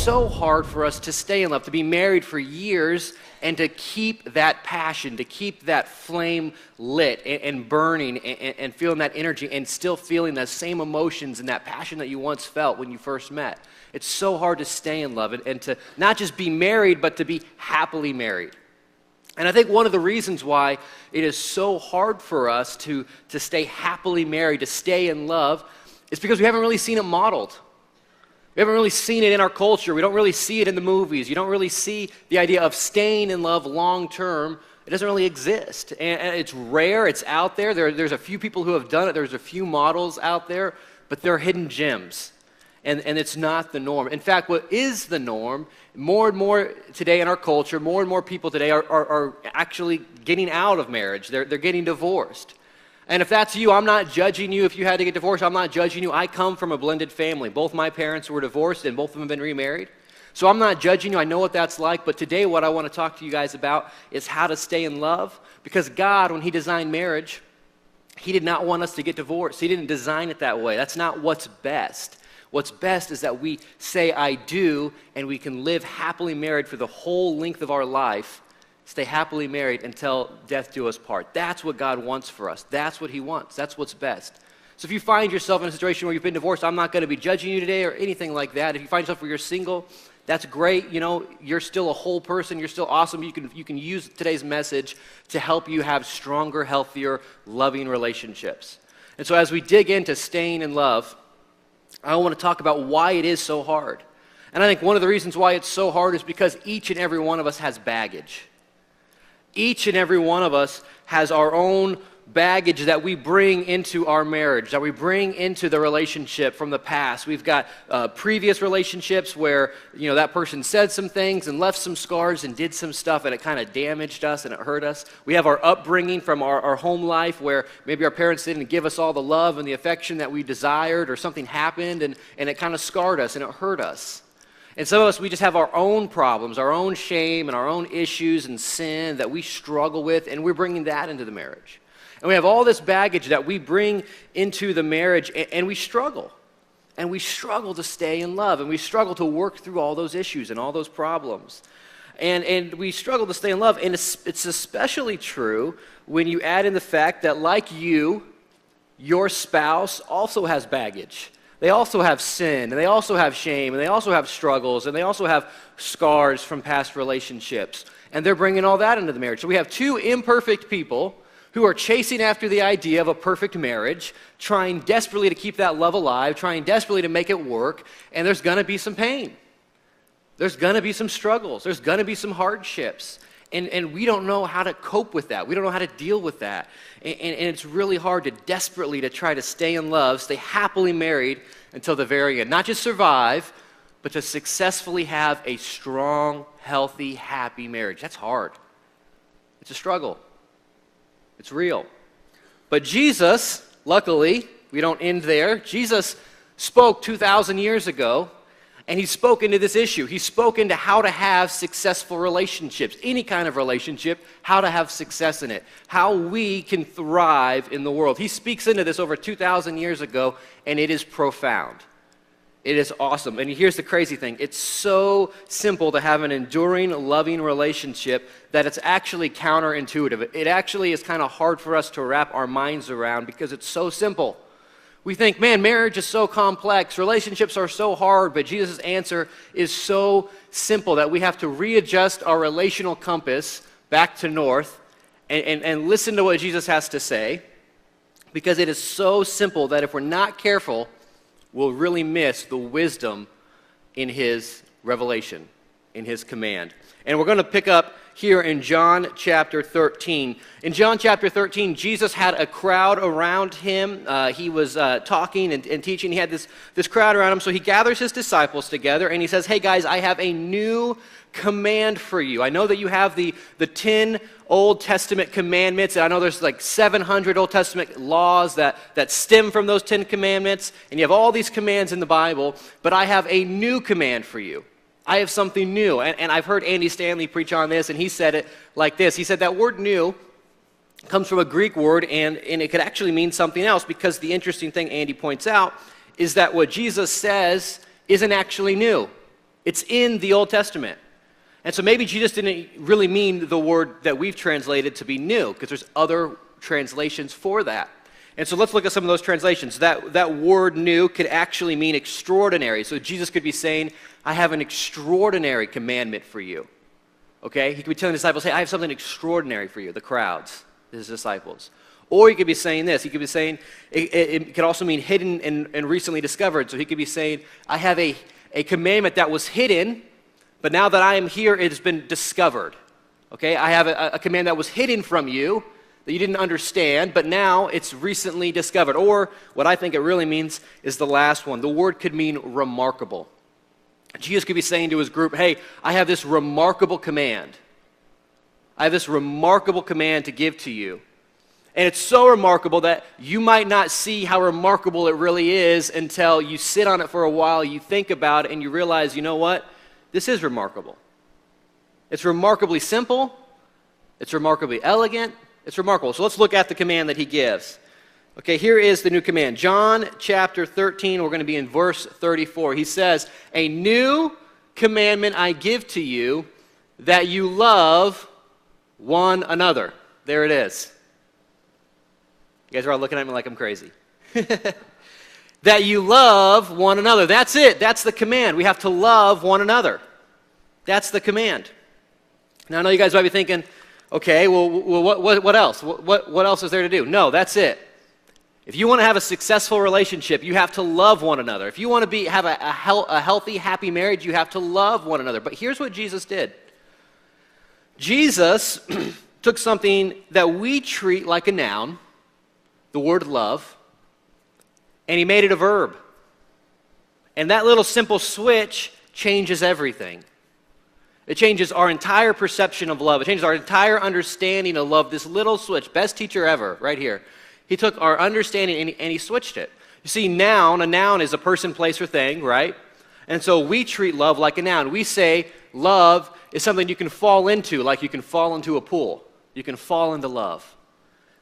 so hard for us to stay in love, to be married for years and to keep that passion, to keep that flame lit and burning and feeling that energy and still feeling those same emotions and that passion that you once felt when you first met. It's so hard to stay in love and to not just be married, but to be happily married. And I think one of the reasons why it is so hard for us to stay happily married, to stay in love, is because we haven't really seen it modeled. We haven't really seen it in our culture. We don't really see it in the movies. You don't really see the idea of staying in love long term. It doesn't really exist. And it's rare. It's out there. There's a few people who have done it. There's a few models out there, but they're hidden gems. And it's not the norm. In fact, what is the norm, more and more today in our culture, more and more people today are actually getting out of marriage. They're getting divorced. And if that's you, I'm not judging you if you had to get divorced. I'm not judging you. I come from a blended family. Both my parents were divorced and both of them have been remarried. So I'm not judging you. I know what that's like. But today what I want to talk to you guys about is how to stay in love. Because God, when He designed marriage, He did not want us to get divorced. He didn't design it that way. That's not what's best. What's best is that we say I do and we can live happily married for the whole length of our life. Stay happily married until death do us part. That's what God wants for us. That's what He wants. That's what's best. So if you find yourself in a situation where you've been divorced, I'm not going to be judging you today or anything like that. If you find yourself where you're single, that's great. You know, you're still a whole person. You're still awesome. You can use today's message to help you have stronger, healthier, loving relationships. And so as we dig into staying in love, I want to talk about why it is so hard. And I think one of the reasons why it's so hard is because each and every one of us has baggage. Each and every one of us has our own baggage that we bring into our marriage, that we bring into the relationship from the past. We've got previous relationships where, you know, that person said some things and left some scars and did some stuff and it kind of damaged us and it hurt us. We have our upbringing from our home life where maybe our parents didn't give us all the love and the affection that we desired, or something happened and it kind of scarred us and it hurt us. And some of us, we just have our own problems, our own shame and our own issues and sin that we struggle with, and we're bringing that into the marriage. And we have all this baggage that we bring into the marriage, and we struggle. And we struggle to stay in love, and we struggle to work through all those issues and all those problems. And we struggle to stay in love, and it's especially true when you add in the fact that, like you, your spouse also has baggage. They also have sin, and they also have shame, and they also have struggles, and they also have scars from past relationships. And they're bringing all that into the marriage. So we have two imperfect people who are chasing after the idea of a perfect marriage, trying desperately to keep that love alive, trying desperately to make it work, and there's going to be some pain. There's going to be some struggles. There's going to be some hardships. And we don't know how to cope with that. We don't know how to deal with that. And it's really hard to desperately to try to stay in love, stay happily married until the very end. Not just survive, but to successfully have a strong, healthy, happy marriage. That's hard. It's a struggle. It's real. But Jesus, luckily, we don't end there. Jesus spoke 2,000 years ago, and He spoke into this issue. He spoke into how to have successful relationships, any kind of relationship, how to have success in it, how we can thrive in the world. He speaks into this over 2,000 years ago, and it is profound. It is awesome. And here's the crazy thing. It's so simple to have an enduring, loving relationship that it's actually counterintuitive. It actually is kind of hard for us to wrap our minds around because it's so simple. We think, man, marriage is so complex, relationships are so hard, but Jesus' answer is so simple that we have to readjust our relational compass back to north and listen to what Jesus has to say, because it is so simple that if we're not careful, we'll really miss the wisdom in His revelation, in His command. And we're going to pick up here in John chapter 13. In John chapter 13, Jesus had a crowd around Him. He was talking and teaching. He had this crowd around Him. So He gathers His disciples together and He says, hey guys, I have a new command for you. I know that you have the 10 Old Testament commandments, and I know there's like 700 Old Testament laws that stem from those 10 commandments, and you have all these commands in the Bible, but I have a new command for you. I have something new. And I've heard Andy Stanley preach on this, and he said it like this. He said that word new comes from a Greek word, and it could actually mean something else, because the interesting thing Andy points out is that what Jesus says isn't actually new. It's in the Old Testament. And so maybe Jesus didn't really mean the word that we've translated to be new, because there's other translations for that. And so let's look at some of those translations. That word new could actually mean extraordinary. So Jesus could be saying, I have an extraordinary commandment for you. Okay? He could be telling the disciples, hey, I have something extraordinary for you, the crowds, his disciples. Or he could be saying this. He could be saying, it could also mean hidden and recently discovered. So he could be saying, I have a commandment that was hidden, but now that I am here, it has been discovered. Okay? I have a command that was hidden from you, that you didn't understand, but now it's recently discovered. Or what I think it really means is the last one. The word could mean remarkable. Jesus could be saying to his group, hey, I have this remarkable command. I have this remarkable command to give to you. And it's so remarkable that you might not see how remarkable it really is until you sit on it for a while, you think about it, and you realize, you know what? This is remarkable. It's remarkably simple. It's remarkably elegant. It's remarkable. So let's look at the command that he gives. Okay, here is the new command. John chapter 13, we're going to be in verse 34. He says, a new commandment I give to you, that you love one another. There it is. You guys are all looking at me like I'm crazy. That you love one another. That's it. That's the command. We have to love one another. That's the command. Now, I know you guys might be thinking, okay, well what else? What else is there to do? No, that's it. If you want to have a successful relationship, you have to love one another. If you want to have a healthy, happy marriage, you have to love one another. But here's what Jesus did. Jesus took something that we treat like a noun, the word love, and he made it a verb. And that little simple switch changes everything. It changes our entire perception of love. It changes our entire understanding of love. This little switch, best teacher ever, right here. He took our understanding and he switched it. You see, a noun is a person, place, or thing, right? And so we treat love like a noun. We say love is something you can fall into, like you can fall into a pool. You can fall into love.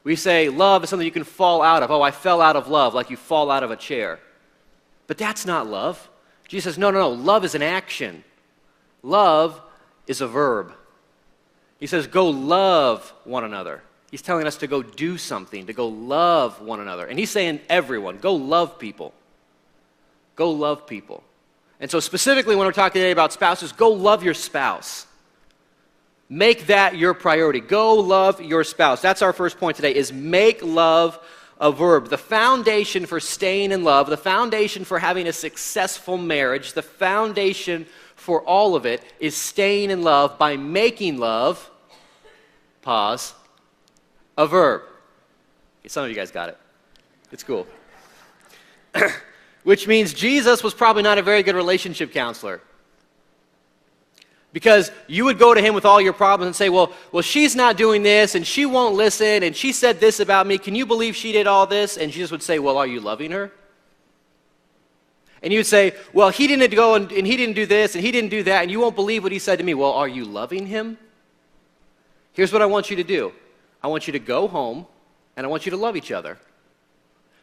We say love is something you can fall out of. Oh, I fell out of love, like you fall out of a chair. But that's not love. Jesus says, no. Love is an action. Love is a verb. He says, go love one another. He's telling us to go do something, to go love one another. And he's saying everyone, go love people. Go love people. And so specifically when we're talking today about spouses, go love your spouse. Make that your priority. Go love your spouse. That's our first point today, is make love a verb. The foundation for staying in love, the foundation for having a successful marriage, the foundation for all of it is staying in love by making love, pause, a verb. Okay, some of you guys got it. It's cool. Which means Jesus was probably not a very good relationship counselor. Because you would go to him with all your problems and say, well, she's not doing this, and she won't listen, and she said this about me. Can you believe she did all this? And Jesus would say, well, are you loving her? And you would say, well, he didn't go and he didn't do this, and he didn't do that, and you won't believe what he said to me. Well, are you loving him? Here's what I want you to do. I want you to go home, and I want you to love each other.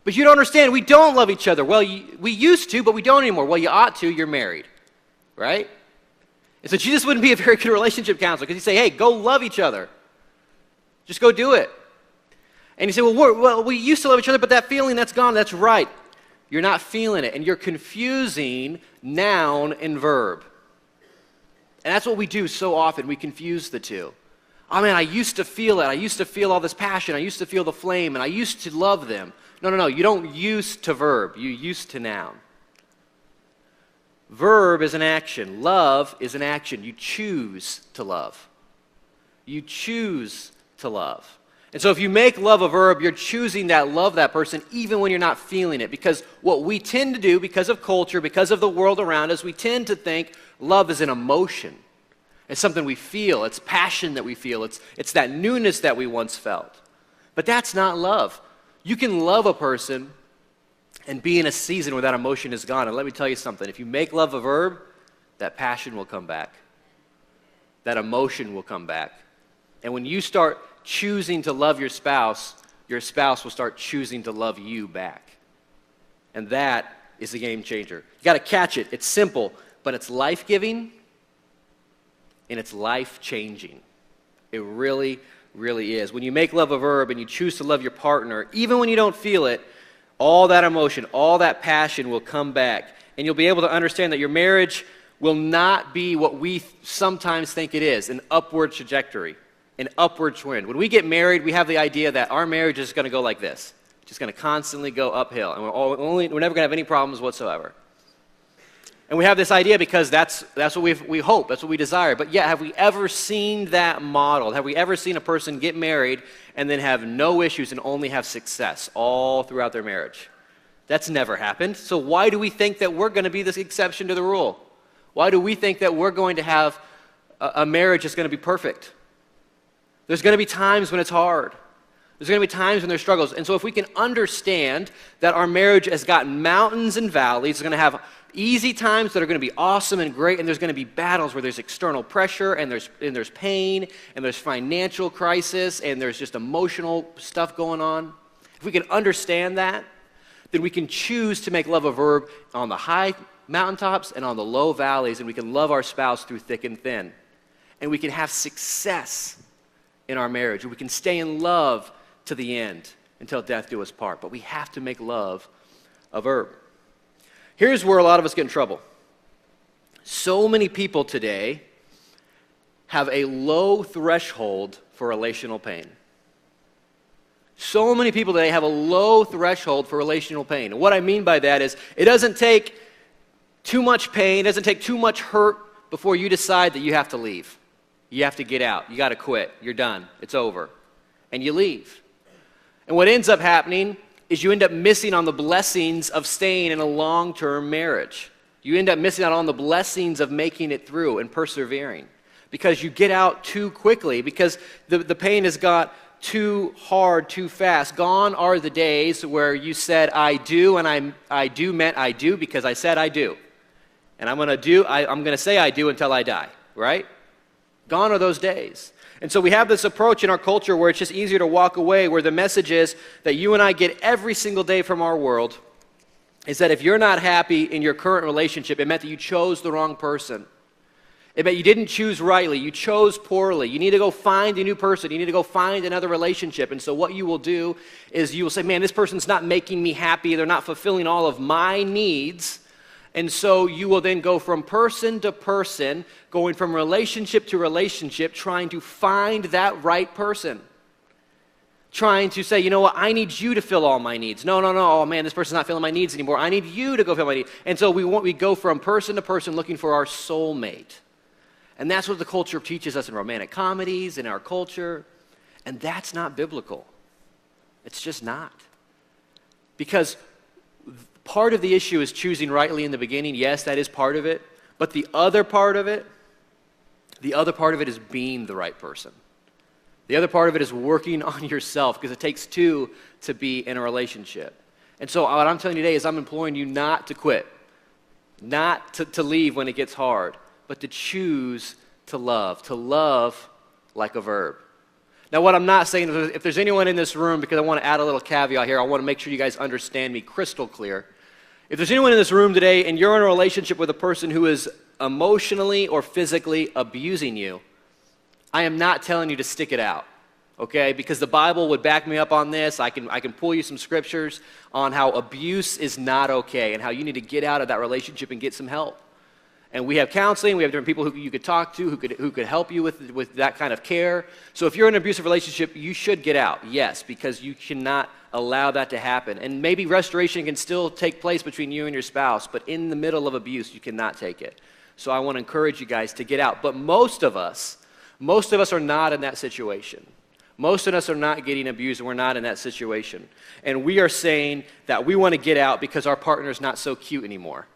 But you don't understand, we don't love each other. Well, we used to, but we don't anymore. Well, you ought to, you're married, right? And so Jesus wouldn't be a very good relationship counselor, because he'd say, hey, go love each other. Just go do it. And you say, well, we used to love each other, but that feeling, that's gone. That's right. You're not feeling it, and you're confusing noun and verb. And that's what we do so often. We confuse the two. Oh, man, I used to feel it. I used to feel all this passion. I used to feel the flame, and I used to love them. No. You don't used to verb. You used to noun. Verb is an action. Love is an action. You choose to love. You choose to love. And so if you make love a verb, you're choosing that love that person even when you're not feeling it. Because what we tend to do, because of culture, because of the world around us, we tend to think love is an emotion. It's something we feel. It's passion that we feel. It's that newness that we once felt. But that's not love. You can love a person and be in a season where that emotion is gone. And let me tell you something. If you make love a verb, that passion will come back. That emotion will come back. And when you start choosing to love your spouse will start choosing to love you back. And that is a game changer. You got to catch it. It's simple, but it's life-giving and it's life-changing. It really, really is. When you make love a verb and you choose to love your partner, even when you don't feel it, all that emotion, all that passion will come back. And you'll be able to understand that your marriage will not be what we sometimes think it is, an upward trajectory, an upward trend. When we get married, we have the idea that our marriage is going to go like this, just going to constantly go uphill, and we're never going to have any problems whatsoever. And we have this idea because that's what we hope, that's what we desire. But yet, have we ever seen that modeled? Have we ever seen a person get married and then have no issues and only have success all throughout their marriage? That's never happened. So why do we think that we're going to be this exception to the rule? Why do we think that we're going to have a marriage that's going to be perfect? There's going to be times when it's hard. There's going to be times when there's struggles. And so if we can understand that our marriage has got mountains and valleys, it's going to have easy times that are going to be awesome and great, and there's going to be battles where there's external pressure, and there's pain, and there's financial crisis, and there's just emotional stuff going on. If we can understand that, then we can choose to make love a verb on the high mountaintops and on the low valleys, and we can love our spouse through thick and thin. And we can have success in our marriage. We can stay in love to the end until death do us part. But we have to make love a verb. Here's where a lot of us get in trouble. So many people today have a low threshold for relational pain. So many people today have a low threshold for relational pain. And what I mean by that is it doesn't take too much pain, it doesn't take too much hurt before you decide that you have to leave. You have to get out. You got to quit. You're done. It's over. And you leave. And what ends up happening is you end up missing on the blessings of staying in a long-term marriage. You end up missing out on the blessings of making it through and persevering because you get out too quickly, because the pain has got too hard, too fast. Gone are the days where you said, I do, and I do meant I do because I said I do. And I'm going to say I do until I die, right? Gone are those days. And so we have this approach in our culture where it's just easier to walk away, where the message is that you and I get every single day from our world is that if you're not happy in your current relationship, it meant that you chose the wrong person. It meant you didn't choose rightly. You chose poorly. You need to go find a new person. You need to go find another relationship. And so what you will do is you will say, man, this person's not making me happy. They're not fulfilling all of my needs. And so you will then go from person to person, going from relationship to relationship, trying to find that right person. Trying to say, you know what, I need you to fill all my needs. No, oh man, this person's not filling my needs anymore. I need you to go fill my needs. And so we go from person to person looking for our soulmate. And that's what the culture teaches us in romantic comedies, in our culture. And that's not biblical. It's just not. Because part of the issue is choosing rightly in the beginning. Yes, that is part of it. But the other part of it is being the right person. The other part of it is working on yourself, because it takes two to be in a relationship. And so what I'm telling you today is I'm imploring you not to quit, not to leave when it gets hard, but to choose to love like a verb. Now, what I'm not saying is if there's anyone in this room, because I want to add a little caveat here, I want to make sure you guys understand me crystal clear. If there's anyone in this room today and you're in a relationship with a person who is emotionally or physically abusing you, I am not telling you to stick it out, okay? Because the Bible would back me up on this. I can pull you some scriptures on how abuse is not okay and how you need to get out of that relationship and get some help. And we have counseling. We have different people who you could talk to who could help you with that kind of care. So if you're in an abusive relationship, you should get out, yes, because you cannot allow that to happen. And maybe restoration can still take place between you and your spouse, but in the middle of abuse, you cannot take it. So I want to encourage you guys to get out. But most of us are not in that situation. Most of us are not getting abused, and we're not in that situation. And we are saying that we want to get out because our partner's not so cute anymore.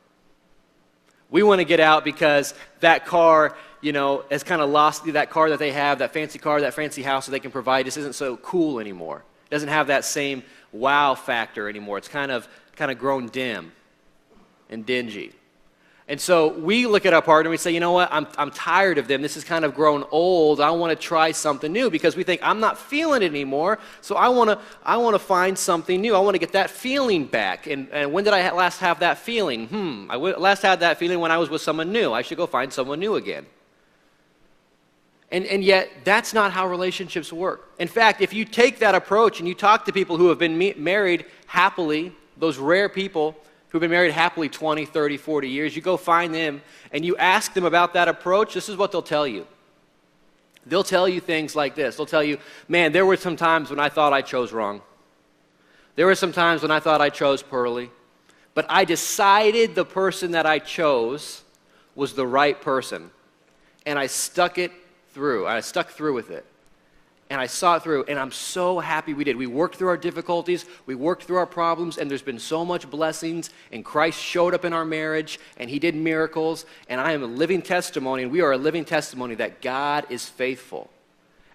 We want to get out because that car, has kind of lost that car that they have, that fancy car, that fancy house that they can provide just isn't so cool anymore. It doesn't have that same wow factor anymore. It's kind of grown dim and dingy. And so we look at our partner and we say, you know what, I'm tired of them. This has kind of grown old. I want to try something new because we think I'm not feeling it anymore. So I want to find something new. I want to get that feeling back. And when did I last have that feeling? Last had that feeling when I was with someone new. I should go find someone new again. And yet, that's not how relationships work. In fact, if you take that approach and you talk to people who have been married happily, those rare people who've been married happily 20, 30, 40 years, you go find them and you ask them about that approach, this is what they'll tell you. They'll tell you things like this. They'll tell you, man, there were some times when I thought I chose wrong. There were some times when I thought I chose poorly. But I decided the person that I chose was the right person. And I stuck through with it. And I saw it through, and I'm so happy we did. We worked through our difficulties, we worked through our problems, and there's been so much blessings, and Christ showed up in our marriage, and he did miracles, and I am a living testimony, and we are a living testimony that God is faithful.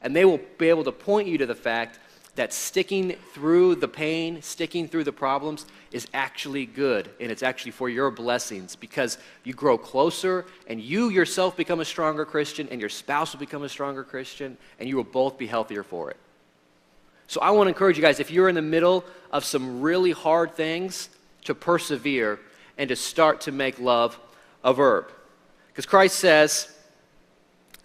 And they will be able to point you to the fact that sticking through the pain, sticking through the problems is actually good, and it's actually for your blessings because you grow closer and you yourself become a stronger Christian and your spouse will become a stronger Christian and you will both be healthier for it. So I want to encourage you guys, if you're in the middle of some really hard things, to persevere and to start to make love a verb. Because Christ says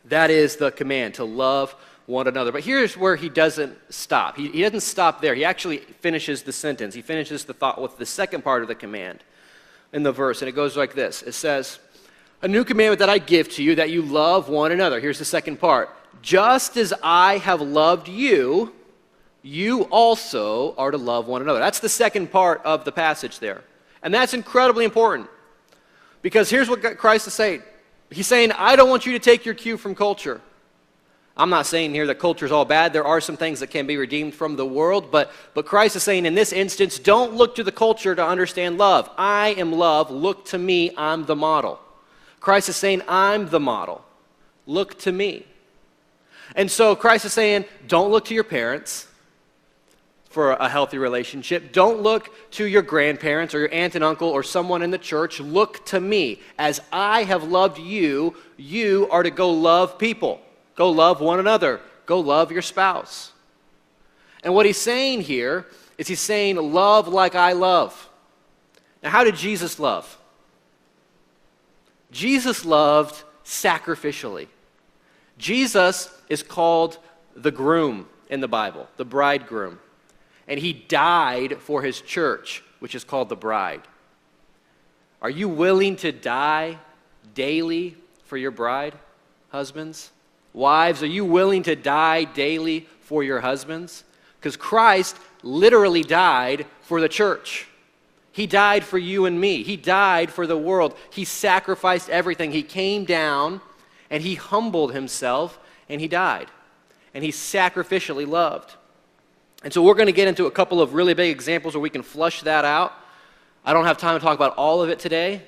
that is the command, to love one another. But here's where he doesn't stop. He doesn't stop there. He actually finishes the sentence. He finishes the thought with the second part of the command in the verse. And it goes like this. It says, a new commandment that I give to you, that you love one another. Here's the second part. Just as I have loved you, you also are to love one another. That's the second part of the passage there. And that's incredibly important. Because here's what Christ is saying. He's saying, I don't want you to take your cue from culture. I'm not saying here that culture is all bad. There are some things that can be redeemed from the world, but Christ is saying in this instance, don't look to the culture to understand love. I am love. Look to me. I'm the model. Christ is saying, I'm the model. Look to me. And so Christ is saying, don't look to your parents for a healthy relationship. Don't look to your grandparents or your aunt and uncle or someone in the church. Look to me. As I have loved you, you are to go love people. Go love one another. Go love your spouse. And what he's saying here is he's saying, love like I love. Now, how did Jesus love? Jesus loved sacrificially. Jesus is called the groom in the Bible, the bridegroom. And he died for his church, which is called the bride. Are you willing to die daily for your bride, husbands? Wives, are you willing to die daily for your husbands? Because Christ literally died for the church. He died for you and me. He died for the world. He sacrificed everything. He came down and he humbled himself and he died. And he sacrificially loved. And so we're going to get into a couple of really big examples where we can flush that out. I don't have time to talk about all of it today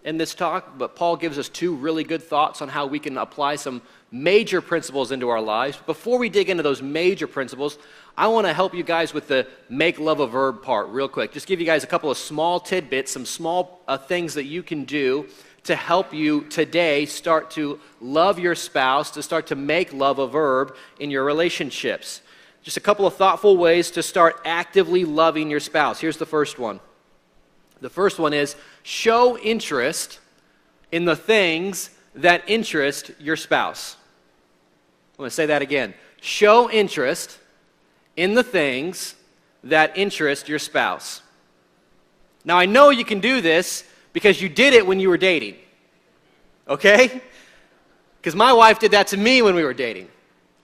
in this talk, but Paul gives us two really good thoughts on how we can apply some major principles into our lives. Before we dig into those major principles, I want to help you guys with the make love a verb part real quick. Just give you guys a couple of small tidbits, some small things that you can do to help you today start to love your spouse, to start to make love a verb in your relationships. Just a couple of thoughtful ways to start actively loving your spouse. Here's the first one. The first one is show interest in the things that interest your spouse. I'm going to say that again. Show interest in the things that interest your spouse. Now, I know you can do this because you did it when you were dating. Okay? Because my wife did that to me when we were dating.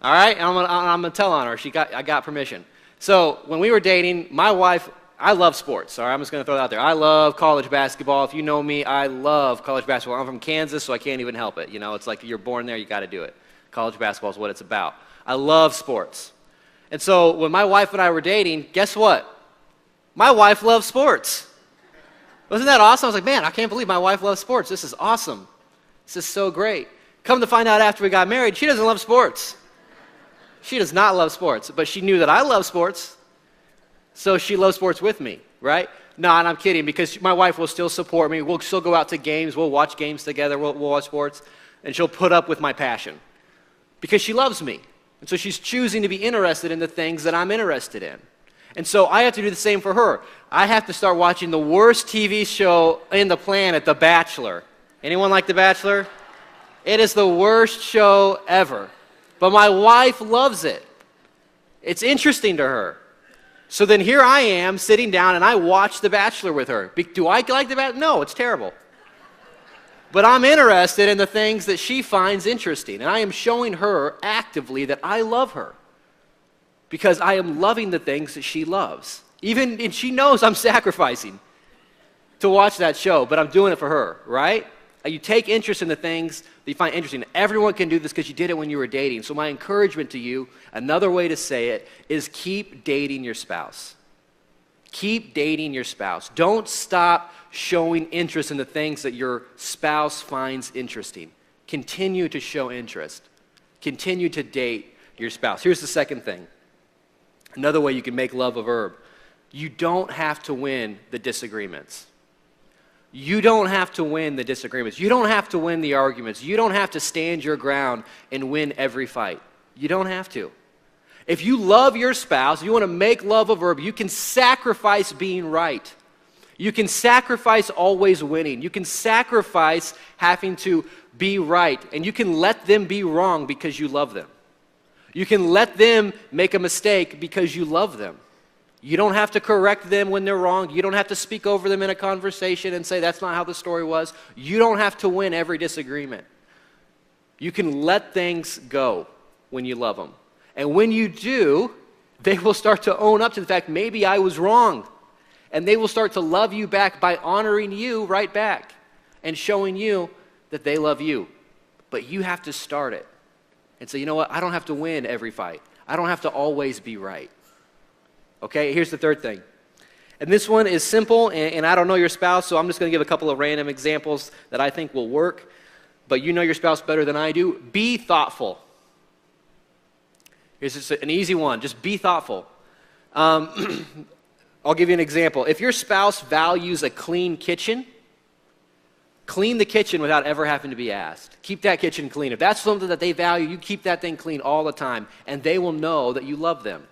All right? And I'm going to tell on her. I got permission. So, when we were dating, my wife, I love sports. All right? I'm just going to throw that out there. I love college basketball. If you know me, I love college basketball. I'm from Kansas, so I can't even help it. You know, it's like you're born there, you got to do it. College basketball is what it's about. I love sports. And so, when my wife and I were dating, guess what? My wife loves sports. Wasn't that awesome? I was like, man, I can't believe my wife loves sports. This is awesome. This is so great. Come to find out after we got married, she doesn't love sports. She does not love sports, but she knew that I love sports, so she loves sports with me, right? No, and I'm kidding, because my wife will still support me. We'll still go out to games. We'll watch games together. We'll watch sports. And she'll put up with my passion because she loves me. And so she's choosing to be interested in the things that I'm interested in. And so I have to do the same for her. I have to start watching the worst TV show in the planet, The Bachelor. Anyone like The Bachelor? It is the worst show ever. But my wife loves it. It's interesting to her. So then here I am sitting down and I watch The Bachelor with her. Do I like The Bachelor? No, it's terrible. But I'm interested in the things that she finds interesting. And I am showing her actively that I love her. Because I am loving the things that she loves. And she knows I'm sacrificing to watch that show, but I'm doing it for her, right? You take interest in the things that you find interesting. Everyone can do this because you did it when you were dating. So my encouragement to you, another way to say it, is keep dating your spouse. Keep dating your spouse. Don't stop showing interest in the things that your spouse finds interesting. Continue to show interest. Continue to date your spouse. Here's the second thing. Another way you can make love a verb. You don't have to win the disagreements. You don't have to win the disagreements. You don't have to win the arguments. You don't have to stand your ground and win every fight. You don't have to. If you love your spouse, you want to make love a verb, you can sacrifice being right. You can sacrifice always winning. You can sacrifice having to be right. And you can let them be wrong because you love them. You can let them make a mistake because you love them. You don't have to correct them when they're wrong. You don't have to speak over them in a conversation and say, that's not how the story was. You don't have to win every disagreement. You can let things go when you love them. And when you do, they will start to own up to the fact, maybe I was wrong. And they will start to love you back by honoring you right back and showing you that they love you. But you have to start it and say, you know what? I don't have to win every fight. I don't have to always be right. Okay, here's the third thing. And this one is simple, and I don't know your spouse, so I'm just going to give a couple of random examples that I think will work. But you know your spouse better than I do. Be thoughtful. Here's just an easy one. Just be thoughtful. I'll give you an example. If your spouse values a clean kitchen, clean the kitchen without ever having to be asked. Keep that kitchen clean. If that's something that they value, you keep that thing clean all the time, and they will know that you love them.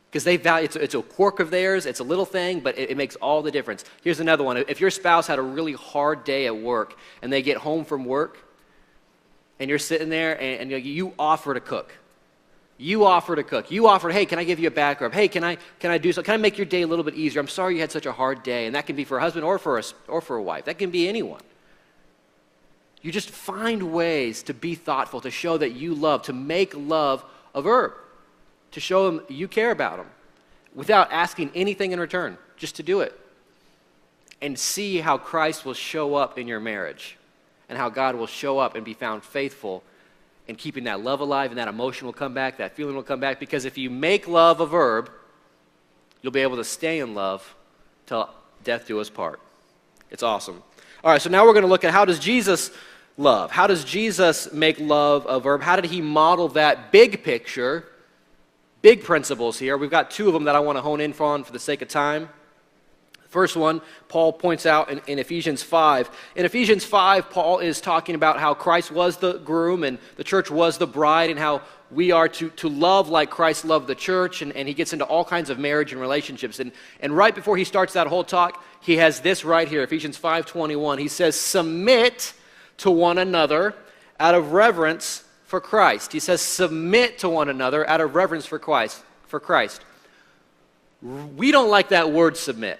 Because they value, it's a quirk of theirs, it's a little thing, but it makes all the difference. Here's another one. If your spouse had a really hard day at work, and they get home from work, and you're sitting there, and you offer to cook. You offer to cook. You offer, hey, can I give you a back rub? Hey, can I do so? Can I make your day a little bit easier? I'm sorry you had such a hard day. And that can be for a husband or for a wife. That can be anyone. You just find ways to be thoughtful, to show that you love, to make love a verb, to show them you care about them without asking anything in return, just to do it. And see how Christ will show up in your marriage and how God will show up and be found faithful and keeping that love alive, and that emotion will come back, that feeling will come back, because if you make love a verb, you'll be able to stay in love till death do us part. It's awesome. All right, so now we're going to look at how does Jesus love? How does Jesus make love a verb? How did he model that big picture, big principles here? We've got two of them that I want to hone in on for the sake of time. First one, Paul points out in Ephesians 5. In Ephesians 5, Paul is talking about how Christ was the groom and the church was the bride, and how we are to love like Christ loved the church, and he gets into all kinds of marriage and relationships. And right before he starts that whole talk, he has this right here, Ephesians 5:21. He says, submit to one another out of reverence for Christ. He says, submit to one another out of reverence for Christ. We don't like that word submit.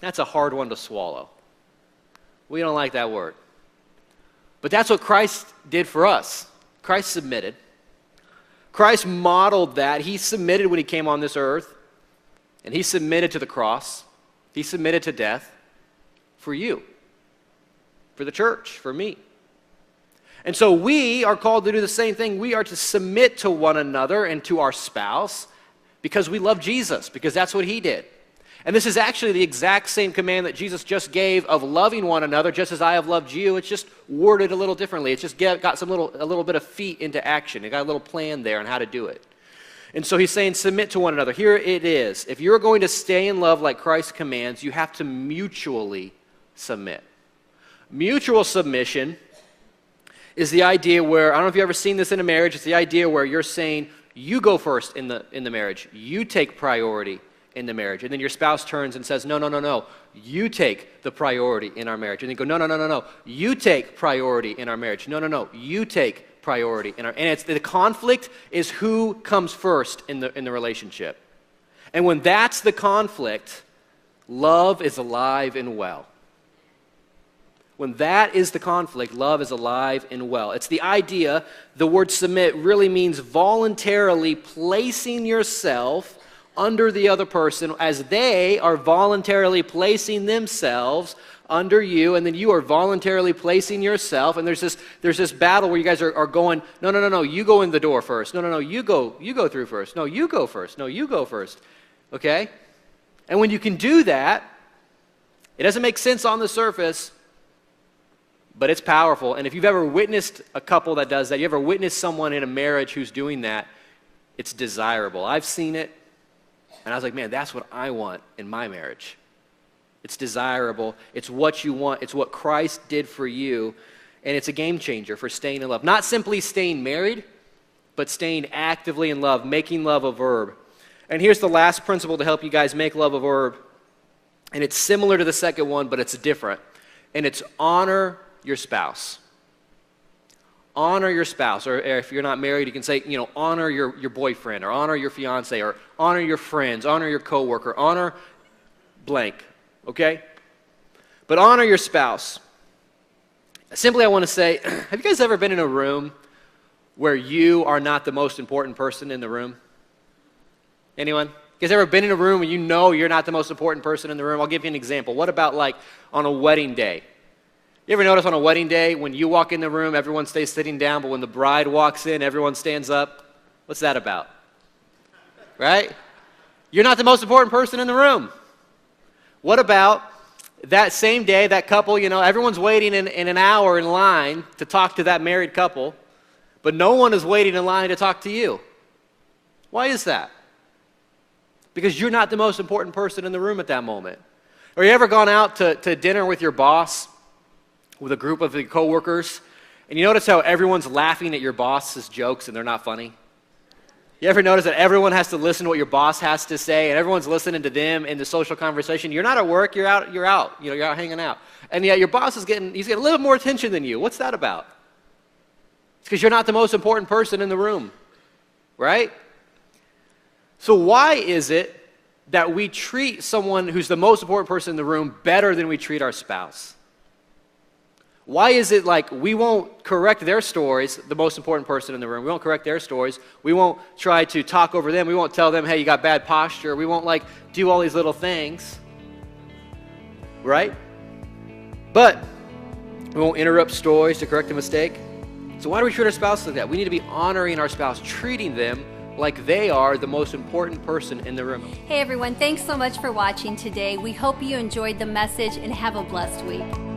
That's a hard one to swallow. We don't like that word. But that's what Christ did for us. Christ submitted. Christ modeled that. He submitted when he came on this earth. And he submitted to the cross. He submitted to death for you, for the church, for me. And so we are called to do the same thing. We are to submit to one another and to our spouse because we love Jesus, because that's what he did. And this is actually the exact same command that Jesus just gave of loving one another just as I have loved you. It's just worded a little differently. It's just got a little bit of feet into action. It got a little plan there on how to do it. And so he's saying, submit to one another. Here it is. If you're going to stay in love like Christ commands, you have to mutually submit. Mutual submission is the idea where, I don't know if you've ever seen this in a marriage, it's the idea where you're saying, you go first in the marriage. You take priority in the marriage. And then your spouse turns and says, no, no, no, no. You take the priority in our marriage. And they go, no, no, no, no, no. You take priority in our marriage. No, no, no. You take priority in our, and it's the conflict is who comes first in the relationship. And when that's the conflict, love is alive and well. When that is the conflict, love is alive and well. It's the idea, the word submit really means voluntarily placing yourself under the other person as they are voluntarily placing themselves under you, and then you are voluntarily placing yourself, and there's this battle where you guys are going, no, no, no, no, you go in the door first. No, no, no, you go through first. No, you go first. No, you go first. Okay? And when you can do that, it doesn't make sense on the surface, but it's powerful. And if you've ever witnessed a couple that does that, you ever witnessed someone in a marriage who's doing that, it's desirable. I've seen it, and I was like, man, that's what I want in my marriage. It's desirable. It's what you want. It's what Christ did for you, and it's a game changer for staying in love. Not simply staying married, but staying actively in love, making love a verb. And here's the last principle to help you guys make love a verb, and it's similar to the second one, but it's different, and it's honor your spouse. Honor your spouse, or if you're not married, you can say, honor your boyfriend, or honor your fiance, or honor your friends, honor your coworker, honor blank, okay? But honor your spouse. Simply, I want to say, have you guys ever been in a room where you are not the most important person in the room? Anyone? You guys ever been in a room where you know you're not the most important person in the room? I'll give you an example. What about like on a wedding day? You ever notice on a wedding day, when you walk in the room, everyone stays sitting down, but when the bride walks in, everyone stands up? What's that about? Right? You're not the most important person in the room. What about that same day, that couple, everyone's waiting in an hour in line to talk to that married couple, but no one is waiting in line to talk to you. Why is that? Because you're not the most important person in the room at that moment. Or you ever gone out to dinner with your boss, with a group of the coworkers, and you notice how everyone's laughing at your boss's jokes and they're not funny? You ever notice that everyone has to listen to what your boss has to say, and everyone's listening to them in the social conversation? You're not at work, you're out, you're out hanging out. And yet your boss he's getting a little more attention than you. What's that about? It's because you're not the most important person in the room, right? So why is it that we treat someone who's the most important person in the room better than we treat our spouse? Why is it like we won't correct their stories, the most important person in the room? We won't correct their stories. We won't try to talk over them. We won't tell them, hey, you got bad posture. We won't do all these little things, right? But we won't interrupt stories to correct a mistake. So why do we treat our spouse like that? We need to be honoring our spouse, treating them like they are the most important person in the room. Hey everyone, thanks so much for watching today. We hope you enjoyed the message and have a blessed week.